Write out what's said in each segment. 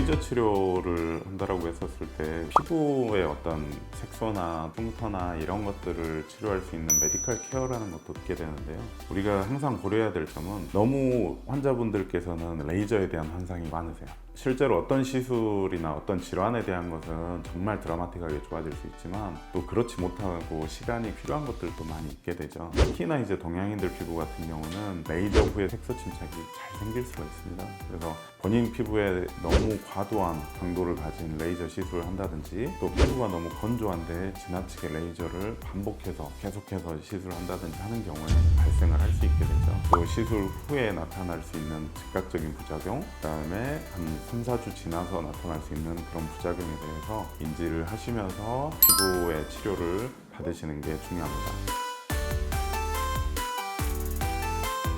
레이저 치료를 한다라고 했었을 때 피부의 어떤 색소나 흉터나 이런 것들을 치료할 수 있는 메디컬 케어라는 것도 듣게 되는데요. 우리가 항상 고려해야 될 점은 너무 환자분들께서는 레이저에 대한 환상이 많으세요. 실제로 어떤 시술이나 어떤 질환에 대한 것은 정말 드라마틱하게 좋아질 수 있지만 또 그렇지 못하고 시간이 필요한 것들도 많이 있게 되죠. 특히나 이제 동양인들 피부 같은 경우는 레이저 후에 색소 침착이 잘 생길 수가 있습니다. 그래서 본인 피부에 너무 과도한 강도를 가진 레이저 시술을 한다든지 또 피부가 너무 건조한데 지나치게 레이저를 반복해서 계속해서 시술을 한다든지 하는 경우에 발생을 할 수 있게 되죠. 또 시술 후에 나타날 수 있는 즉각적인 부작용, 그다음에 한 3, 4주 지나서 나타날 수 있는 그런 부작용에 대해서 인지를 하시면서 피부의 치료를 받으시는 게 중요합니다.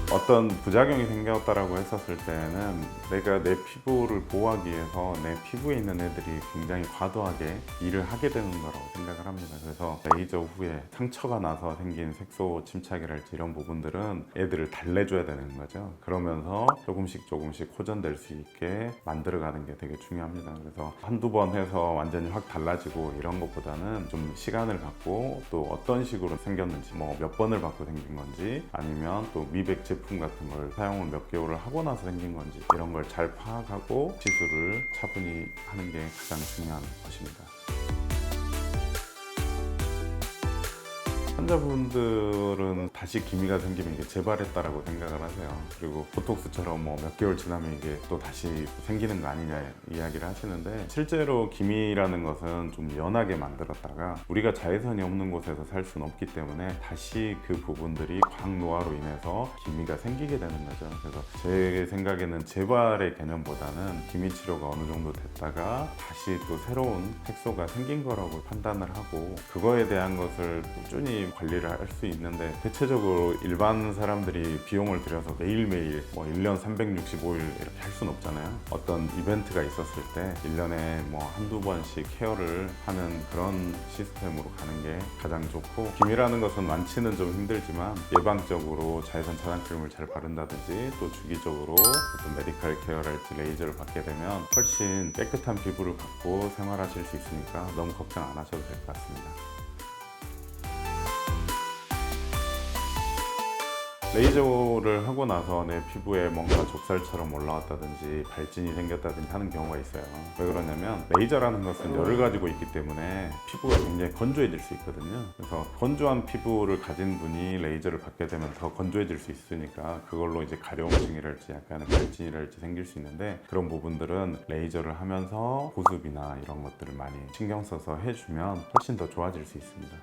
어떤 부작용이 생겼다라고 했었을 때는 내가 내 피부를 보호하기 위해서 내 피부에 있는 애들이 굉장히 과도하게 일을 하게 되는 거라고 생각을 합니다. 그래서 레이저 후에 상처가 나서 생긴 색소 침착이랄지 이런 부분들은 애들을 달래줘야 되는 거죠. 그러면서 조금씩 호전될 수 있게 만들어가는 게 되게 중요합니다. 그래서 한두 번 해서 완전히 확 달라지고 이런 것보다는 좀 시간을 갖고 또 어떤 식으로 생겼는지 몇 번을 받고 생긴 건지 아니면 또 미백 제품 같은 걸 사용을 몇 개월을 하고 나서 생긴 건지 이런 걸 잘 파악하고 시술을 차분히 하는 게 가장 중요한 것입니다. 환자분들은 다시 기미가 생기면 이게 재발했다라고 생각을 하세요. 그리고 보톡스처럼 몇 개월 지나면 이게 또 다시 생기는 거 아니냐 이야기를 하시는데 실제로 기미라는 것은 좀 연하게 만들었다가 우리가 자외선이 없는 곳에서 살 수는 없기 때문에 다시 그 부분들이 광노화로 인해서 기미가 생기게 되는 거죠. 그래서 제 생각에는 재발의 개념보다는 기미 치료가 어느 정도 됐다가 다시 또 새로운 색소가 생긴 거라고 판단을 하고 그거에 대한 것을 꾸준히 관리를 할 수 있는데 대체적으로 일반 사람들이 비용을 들여서 매일매일 1년 365일 이렇게 할 수는 없잖아요. 어떤 이벤트가 있었을 때 1년에 한두 번씩 케어를 하는 그런 시스템으로 가는 게 가장 좋고 기미라는 것은 완치는 좀 힘들지만 예방적으로 자외선 차단크림을 잘 바른다든지 또 주기적으로 어떤 메디컬 케어랄지 레이저를 받게 되면 훨씬 깨끗한 피부를 갖고 생활하실 수 있으니까 너무 걱정 안 하셔도 될 것 같습니다. 레이저를 하고 나서 내 피부에 뭔가 좁쌀처럼 올라왔다든지 발진이 생겼다든지 하는 경우가 있어요. 왜 그러냐면 레이저라는 것은 열을 가지고 있기 때문에 피부가 굉장히 건조해질 수 있거든요. 그래서 건조한 피부를 가진 분이 레이저를 받게 되면 더 건조해질 수 있으니까 그걸로 이제 가려움증이랄지 약간의 발진이랄지 생길 수 있는데 그런 부분들은 레이저를 하면서 보습이나 이런 것들을 많이 신경 써서 해주면 훨씬 더 좋아질 수 있습니다.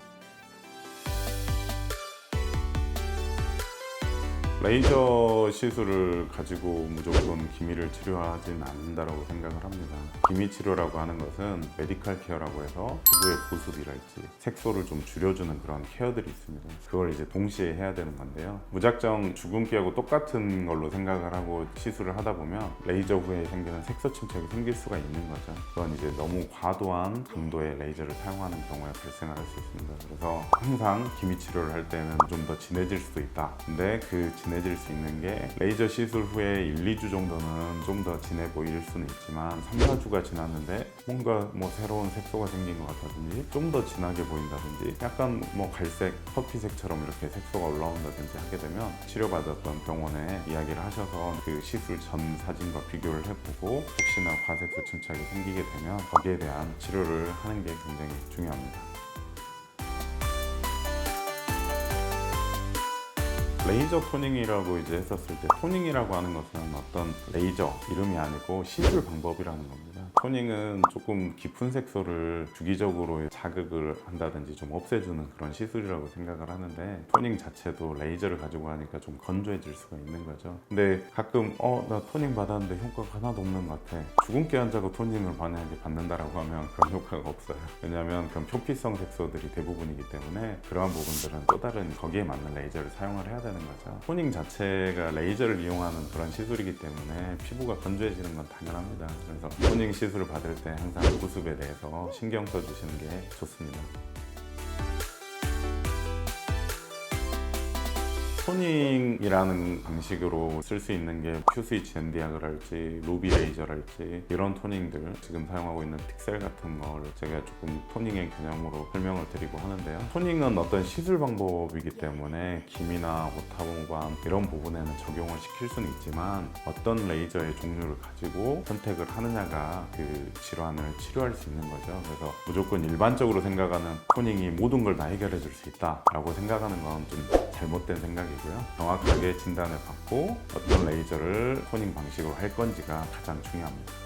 레이저 시술을 가지고 무조건 기미를 치료하진 않는다고 생각을 합니다. 기미 치료라고 하는 것은 메디컬 케어라고 해서 피부의 보습이랄지 색소를 좀 줄여주는 그런 케어들이 있습니다. 그걸 이제 동시에 해야 되는 건데요. 무작정 주근깨하고 똑같은 걸로 생각을 하고 시술을 하다 보면 레이저 후에 생기는 색소 침착이 생길 수가 있는 거죠. 그건 이제 너무 과도한 강도의 레이저를 사용하는 경우에 발생할 수 있습니다. 그래서 항상 기미 치료를 할 때는 좀 더 진해질 수도 있다. 근데 그 진해질 수 있는 게 레이저 시술 후에 1, 2주 정도는 좀 더 진해 보일 수는 있지만 3, 4주가 지났는데 뭔가 새로운 색소가 생긴 것 같다든지 좀 더 진하게 보인다든지 약간 갈색, 커피색처럼 이렇게 색소가 올라온다든지 하게 되면 치료받았던 병원에 이야기를 하셔서 그 시술 전 사진과 비교를 해보고 혹시나 과색소 침착이 생기게 되면 거기에 대한 치료를 하는 게 굉장히 중요합니다. 레이저 토닝이라고 이제 했었을 때 토닝이라고 하는 것은 어떤 레이저 이름이 아니고 시술 방법이라는 겁니다. 토닝은 조금 깊은 색소를 주기적으로 자극을 한다든지 좀 없애주는 그런 시술이라고 생각을 하는데 토닝 자체도 레이저를 가지고 하니까 좀 건조해질 수가 있는 거죠. 근데 가끔 나 토닝 받았는데 효과가 하나도 없는 것 같아. 주근깨 환자가 토닝을 만약에 받는다라고 하면 그런 효과가 없어요. 왜냐하면 그런 표피성 색소들이 대부분이기 때문에 그러한 부분들은 또 다른 거기에 맞는 레이저를 사용을 해야 되는 거죠. 토닝 자체가 레이저를 이용하는 그런 시술이기 때문에 피부가 건조해지는 건 당연합니다. 그래서 토닝 시술을 받을 때 항상 보습에 대해서 신경 써주시는 게 좋습니다. 토닝이라는 방식으로 쓸 수 있는 게 큐스위치 엔디아그랄지 루비 레이저랄지 이런 토닝들, 지금 사용하고 있는 픽셀 같은 걸 제가 조금 토닝의 개념으로 설명을 드리고 하는데요. 토닝은 어떤 시술 방법이기 때문에 기미나 오타공관 이런 부분에는 적용을 시킬 수는 있지만 어떤 레이저의 종류를 가지고 선택을 하느냐가 그 질환을 치료할 수 있는 거죠. 그래서 무조건 일반적으로 생각하는 토닝이 모든 걸 다 해결해 줄 수 있다라고 생각하는 건 좀 잘못된 생각이고요. 정확하게 진단을 받고 어떤 레이저를 토닝 방식으로 할 건지가 가장 중요합니다.